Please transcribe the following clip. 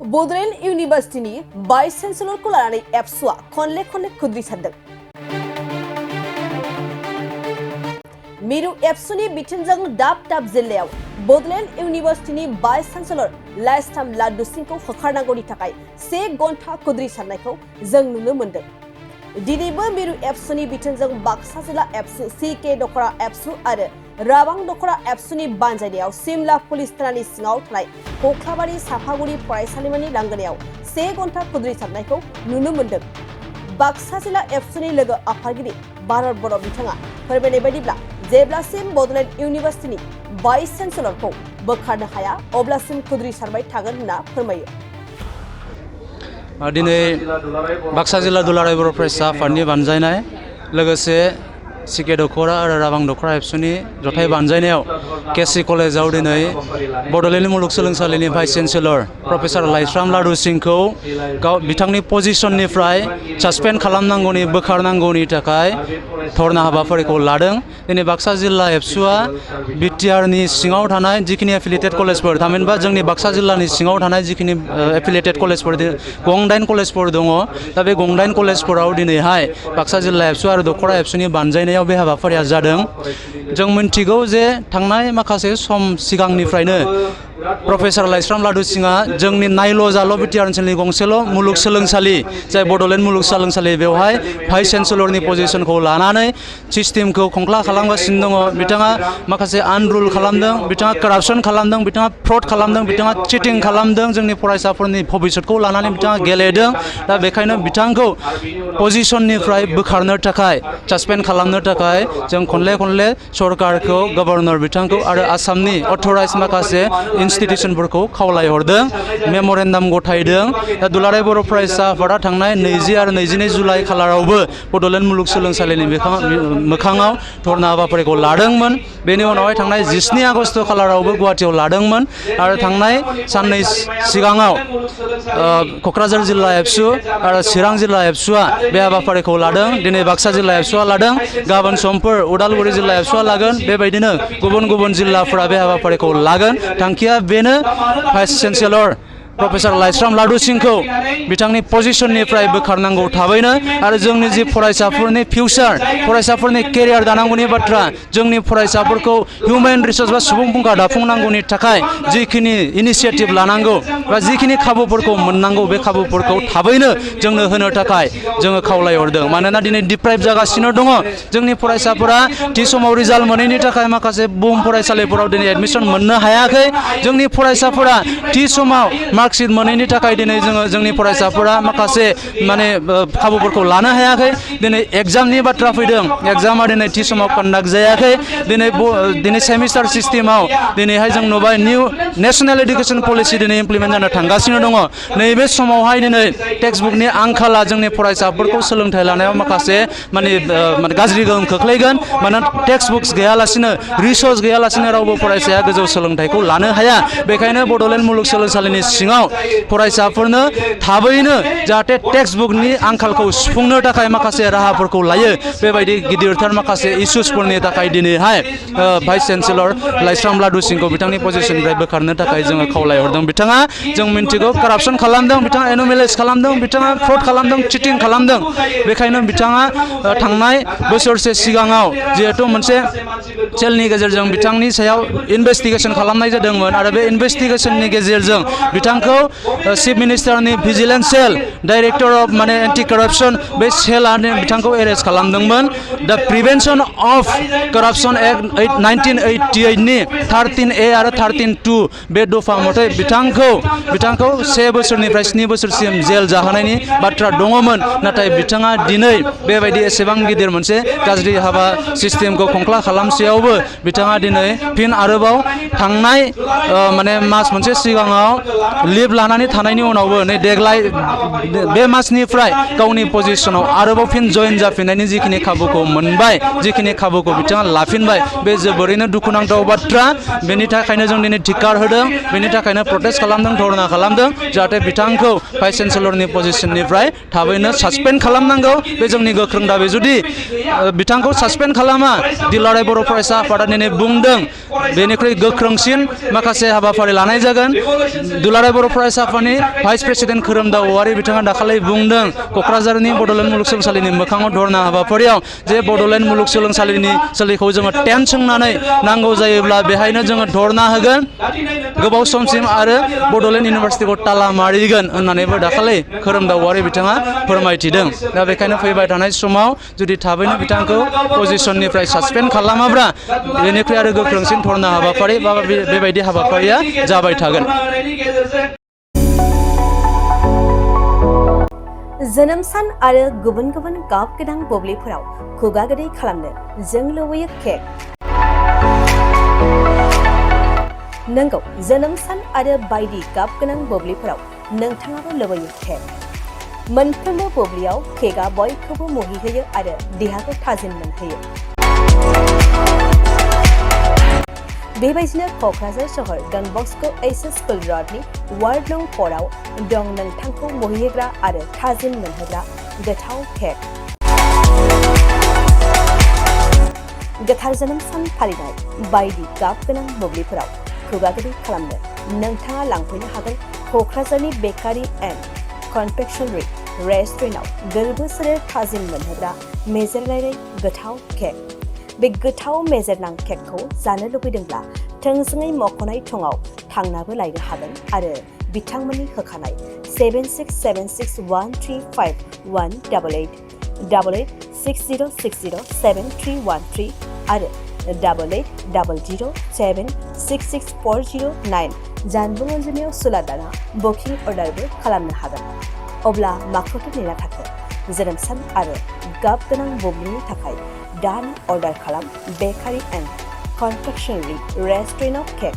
Bodoland इउनिभार्सिटिनि vice चेन्सेलरखौ लानानै एबसुआ खनले खनले खुद्रिसारदों। मिरु एबसुनि बिथोनजों दाब दाब जिल्लायाव बड'लेण्ड इउनिभार्सिटिनि भाइस चेन्सेलर लाइस्टाम लाडु सिंहखौ होखारनांगौनि थाखाय 1 घन्टा खुद्रिसारनायखौ जों नुनो मोन्दों। दिनैबो मिरु एबसुनि बिथोनजों बाक्सा जिल्ला एबसु सीके दख'रा एबसु आरो राबां दख'रा एबसुनि बानजायनायाव सिमला पुलिस थानानि सिङाव थानाय कख्लाबारि साफागुरि फरायसालिमानि लांगोनायाव 1 घन्टा खुद्रिसारनायखौ नुनो मोन्दों। बाक्सा जिल्ला एबसुनि लोगो आफादगिरि भारत बर' बिथाङा फोरमायनाय बायदिब्ला जेब्लासिम बड'लेण्ड इउनिभार्सिटिनि भाइस चेन्सेलरखौ बोखारनो हाया अब्लासिम खुद्रिसारबाय थागोन होनना फोरमायो। दिनै बाक्सा जिल्ला दुलाराय बर' फरायसा आफादनि बानजायनाय लोगोसे सीके दख'रा आरो राबां दख'रा एबसुनि जथाय बानजायनायाव केसि कलेजाव दिनै बड'लेण्ड मुलुगसोलोंसालिनि vice chancellor professor Laishram laddu सिंहखौ बिथांनि पजिशननिफ्राय सासपेन्ड खालामनांगौनि बोखारनांगौनि थाखाय धरना हाबाफारिखौ लादों। दिनै बाक्सा जिल्ला एबसुआ बिटिआरनि सिङाव थानाय जिखिनि एफिलिएटेड कलेजफोर थामहिनबा जोंनि बाक्सा जिल्लानि सिङाव थानाय जिखिनि एफिलिएटेड कलेजफोर 9 कलेजफोर दङ। दा बे 9 कलेजफोराव दिनैहाय बाक्सा जिल्ला एबसु आरो दख'रा एबसुनि बानजायनायाव बे हाबाफारिया जादों। जों मिन्थिगौ जे थांनाय माखासे सम सिगांनिफ्रायनो प्रफेसर लाइस्राम लाडु सिंहआ जोंनि नायल' जाल' बिटिआर ओनसोलनि गंसेल' मुलुगसोलोंसालि जाय बड'लेण्ड मुलुगसोलोंसालि बेवहाय भाइस चेन्सेलरनि पजिशनखौ लानानै सिस्टेमखौ खंख्ला खालामगासिनो दङ। बिथाङा माखासे आनरुल खालामदों, बिथाङा कारापसन खालामदों, बिथाङा फ्रड खालामदों, बिथाङा चिटिं खालामदों, जोंनि फरायसाफोरनि भबिष्यतखौ लानानै बिथाङा गेलेदों। दा बेखायनो बिथांखौ पजिशननिफ्राय बोखारनो थाखाय सासपेन्ड खालामनो थाखाय जों खनले सरकारखौ गभर्नर बिथांखौ आरो आसामनि अथराइज माखासे इन्स्टिटिउसनफोरखौ खावलायहरदों, मेम'रेन्डाम गथायदों। दा दुलाराय बर' फरायसा आफादा थांनाय 20 आरो 22 जुलाइ खालारावबो बड'लेण्ड मुलुगसोलोंसालिनि मोखाङाव धरना हाबाफारिखौ लादोंमोन। बेनि उनावहाय थांनाय 17 आगस्ट खालारावबो गुवाहाटियाव लादोंमोन आरो थांनाय साननै सिगाङाव क'क्राझार जिल्ला एबसु आरो चिरां जिल्ला एबसुआ बे हाबाफारिखौ लादों। दिनै बाक्सा जिल्ला एबसुआ लादों, गाबोन समफोर उदालगुरि जिल्ला एबसुआ लागोन। बेबायदिनो गुबुन जिल्लाफोरा बे हाबाफारिखौ लागोन। थांखिया बेनो vice chancellor professor Laishram laddu सिंहखौ बिथांनि पजिशननिफ्राय बोखारनांगौ थाबैनो आरो जोंनि जि फरायसाफोरनि फिउचार, फरायसाफोरनि केरियार दानांगौनि बाथ्रा, जोंनि फरायसाफोरखौ हिउमेन रिसर्स बा सुबुं फुंखा दाफुंनांगौनि थाखाय जिखिनि इनिशिएटिभ लानांगौ बा जिखिनि खाबुफोरखौ मोननांगौ बे खाबुफोरखौ थाबैनो जोंनो होनो थाखाय जोङो खावलायहरदों। मानोना दिनै डिप्राइभ जागासिनो दङ। जोंनि फरायसाफोरा थि समाव रिजाल्ट मोनैनि थाखाय माखासे बुहुम फरायसालिफोराव दिनै एडमिसन मोननो हायाखै। जोंनि फरायसाफोरा थि समाव मार्कशिट मोनैनि थाखाय दिनै जोंनि फरायसाफोरा माखासे खाबुफोरखौ लानो हायाखै। दिनै एग्जामनि बाथ्रा फैदों, एग्जामा दिनै थि समाव कन्डाक्ट जायाखै। दिनै सेमिस्टार सिस्टेमाव दिनैहाय जों नुबाय निउ नेशनेल एडुकेसन पलिसि दिनै इमप्लिमेन्ट जानो थांगासिनो दङ। नैबे समावहाय दिनै टेक्सट बुकनि आंखाला जोंनि फरायसाफोरखौ सोलोंथाइ लानायाव माखासे गाज्रि गोहोम खोख्लैगोन। मानोना टेक्सट बुक्स गैयालासिनो, रिसर्स गैयालासिनो रावबो फरायसाया गोजौ सोलोंथाइखौ लानो हाया। बेखायनो बड'लेण्ड मुलुगसोलोंसालिनि सिङाव फरायसाफोरनो थाबैनो जाहाथे टेक्सट बुकनि आंखालखौ सुफुंनो थाखाय माखासे राहाफोरखौ लायो, बेबायदि गिदिरथार माखासे इस्युसफोरनि थाखाय दिनैहाय भाइस चेन्सेलर लाइस्राम लाडु सिंहखौ बिथांनि पजिशननिफ्राय बोखारनो थाखाय जोङो खावलायहरदों। बिथाङा जों मिन्थिगौ कारापसन खालामदों, बिथाङा एन'मेलाइज खालामदों, बिथाङा फ्रड खालामदों, चिटिं खालामदों। बेखायनो बिथाङा थांनाय बोसोरसे सिगाङाव जिहेथु मोनसे सेलनि गेजेरजों बिथांनि सायाव इनभेस्टिगेसन खालामनाय जादोंमोन आरो बे इनभेस्टिगेसननि गेजेरजों बिथांखौ चिफ मिनिस्टारनि vigilance cell, director of anti corruption बे सेलआ बिथांखौ एरेस्ट खालामदोंमोन। दा प्रिभेन्सन अफ कारापसन एक्ट 1988 नि 13A आरो 13(2) बे दफा मथै बिथांखौ 1 बोसोरनिफ्राय 7 बोसोरसिम जेल जाहोनायनि बाथ्रा दङमोन। नाथाय बिथाङा दिनै बेबायदि एसेबां गिदिर मोनसे गाज्रि हाबा सिस्टेमखौ खंख्ला खालामसेयावबो बिथाङा दिनै फिन आरोबाव थांनाय मास मोनसे सिगाङाव लिभ लानानै थानायनि उनावबो नै देग्लाय बे मासनिफ्राय गावनि पजिशनाव आरोबाव फिन जयेन जाफिननायनि जिखिनि खाबुखौ मोनबाय, जिखिनि खाबुखौ बिथाङा लाफिनबाय, बे जोबोरैनो दुखुनांथाव बाथ्रा। बेनि थाखायनो जों दिनै धिक्कार होदों, बेनि थाखायनो प्रटेस्ट खालामदों, धरना खालामदों, जाहाथे बिथांखौ भाइस चेन्सेलरनि पजिशननिफ्राय थाबैनो सासपेन्ड खालामनांगौ। बे जोंनि गोख्रों दाबि। जुदि बिथांखौ सासपेन्ड खालामा, दुलाराय बर' फरायसा आफादा दिनै बुंदों बेनिख्रुइ गोख्रोंसिन माखासे हाबाफारि लानाय जागोन। दुलाराय बर' फरायसा आफादनि भाइस प्रेसिडेन्ट खोरोमदाव औवारि बिथाङा दाखालि बुंदों क'क्राझारनि बड'लेण्ड मुलुगसोलोंसालिनि मोखाङाव धरना हाबाफारियाव जे बड'लेण्ड मुलुगसोलोंसालिखौ जोङो टेन्ट सोंनानै नांगौ जायोब्ला बेहायनो जोङो धरना होगोन गोबाव समसिम आरो बड'लेण्ड इउनिभारसिटिखौ ताला मारिगोन होननानैबो दाखालि खोरोमदाव औवारि बिथाङा फोरमायथिदों। दा बेखायनो फैबाय थानाय समाव जुदि थाबैनो बिथांखौ पजिशननिफ्राय सासपेन्ड खालामाब्ला बेनिख्रुइ आरो गोख्रोंसिन धरना हाबाफारि बा बेबायदि हाबाफारिया जाबाय थागोन। जोनोम सान आरो गुबुन गुबुन गाब गोनां बुब्लिफोराव खुगा गोदै खालामनो जों लुबैयो केक। नंगौ, जोनोम सान आरो बायदि गाब गोनां बुब्लिफोराव नोंथाङाबो लुबैयो केक। मोनफ्रोमबो बुब्लियाव केकआ बयखौबो मुहिहोयो आरो देहाखौ थाजिम मोनहोयो। बेबायदिनो क'क्राझार सहर डन बस्क' एचएस स्कुल र'डनि वार्ड नं 4 आव दं नोंथांखौ मुहिहोग्रा आरो थाजिम मोनहोग्रा गोथाव केक। गोथार जोनोम सान फालिनाय बायदि गाब गोनां बुब्लिफोराव खुगा गोदै खालामनो नोंथाङा लांफैनो हागोन क'क्राझारनि बेकारि एन्ड कनफेक्शनारि रेस्टुरेन्टआव गोरबो सोलेर थाजिम मोनहोग्रा मेजेरनाय गोथाव केक। बे गोथाव मेजेरनां केकखौ जानो लुबैदोंब्ला थोंजोङै मख'नाय थंआव थांनाबो लायनो हागोन आरो बिथांमोननि होखानाय 7676135188 8860607313 आरो 8800766409 जानबुं अनजिमायाव सुला दाना बुकिं अर्डारबो खालामनो हागोन। अब्ला माखौथो नेना थाखो? जोनोम सान आरो गाब गोनां बुब्लिनि थाखाय दानो अर्डार खालाम बेकारि एन्ड कनफेक्शनारि रेस्टुरेन्टआव केक।